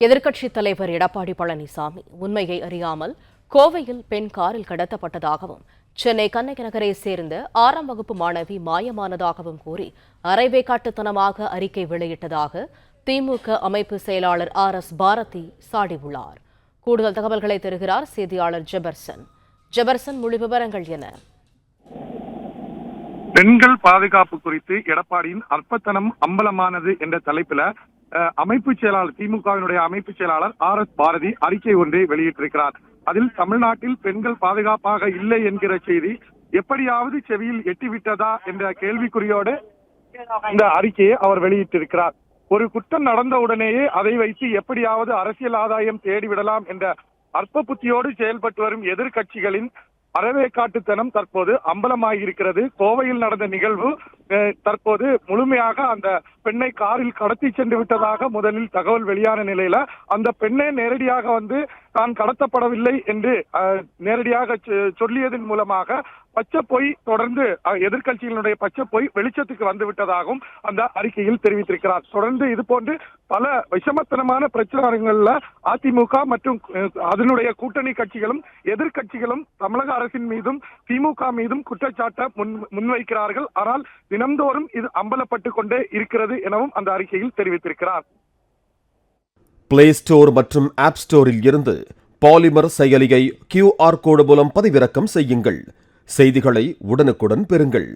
எதிர்க்கட்சித் தலைவர் எடப்பாடி பழனிசாமி உண்மையை அறியாமல் கோவையில் பெண் காரில் கடத்தப்பட்டதாகவும் சென்னை கண்ணகி நகரை சேர்ந்த 6ஆம் வகுப்பு மாணவி மாயமானதாகவும் கூறி அரைவேக்காட்டுத்தனமாக அறிக்கை வெளியிட்டதாக திமுக அமைப்பு செயலாளர் RS பாரதி சாடியுள்ளார். கூடுதல் தகவல்களை தருகிறார் செய்தியாளர் ஜெபர்சன். மொழி விவரங்கள் என பெண்கள் பாதுகாப்பு குறித்து எடப்பாடியின் அற்பத்தனம் அம்பலமானது என்ற தலைப்பில் அமைப்பு செயலாளர் திமுகவினுடைய அமைப்பு செயலாளர் RS பாரதி அறிக்கை ஒன்றை வெளியிட்டிருக்கிறார். அதில் தமிழ்நாட்டில் பெண்கள் பாதுகாப்பாக இல்லை என்கிற செய்தி எப்படியாவது செவியில் எட்டிவிட்டதா என்ற கேள்விக்குறியோடு இந்த அறிக்கையை அவர் வெளியிட்டிருக்கிறார். ஒரு குற்றம் நடந்தவுடனேயே அதை வைத்து எப்படியாவது அரசியல் ஆதாயம் தேடிவிடலாம் என்ற அற்ப புத்தியோடு செயல்பட்டு வரும் எதிர்கட்சிகளின் அறவேக்காட்டுத்தனம் தற்போது அம்பலமாகியிருக்கிறது. கோவையில் நடந்த நிகழ்வு தற்போது முழுமையாக அந்த பெண்ணை காரில் கடத்தி சென்று விட்டதாக முதலில் தகவல் வெளியான நிலையில அந்த பெண்ணை நேரடியாக வந்து தான் கடத்தப்படவில்லை என்று நேரடியாக சொல்லியதன் மூலமாக பச்சை பொய் தொடர்ந்து எதிர்கட்சிகளுடைய பச்சை பொய் வெளிச்சத்துக்கு வந்து விட்டதாகவும் அந்த அறிக்கையில் தெரிவித்திருக்கிறார். தொடர்ந்து இது போன்று பல விஷமத்தனமான பிரச்சாரங்கள்ல அதிமுக மற்றும் அதனுடைய கூட்டணி கட்சிகளும் எதிர்கட்சிகளும் தமிழக அரசின் மீதும் திமுக மீதும் குற்றச்சாட்டை முன்வைக்கிறார்கள். ஆனால் தினந்தோறும் இது அம்பலப்பட்டு கொண்டே இருக்கிறது எனவும் அந்த அறிக்கையில் தெரிவித்திருக்கிறார். பிளே ஸ்டோர் மற்றும் ஆப் ஸ்டோரில் இருந்து பாலிமர் செயலியை QR கோடு மூலம் பதிவிறக்கம் செய்யுங்கள். செய்திகளை உடனுக்குடன் பெறுங்கள்.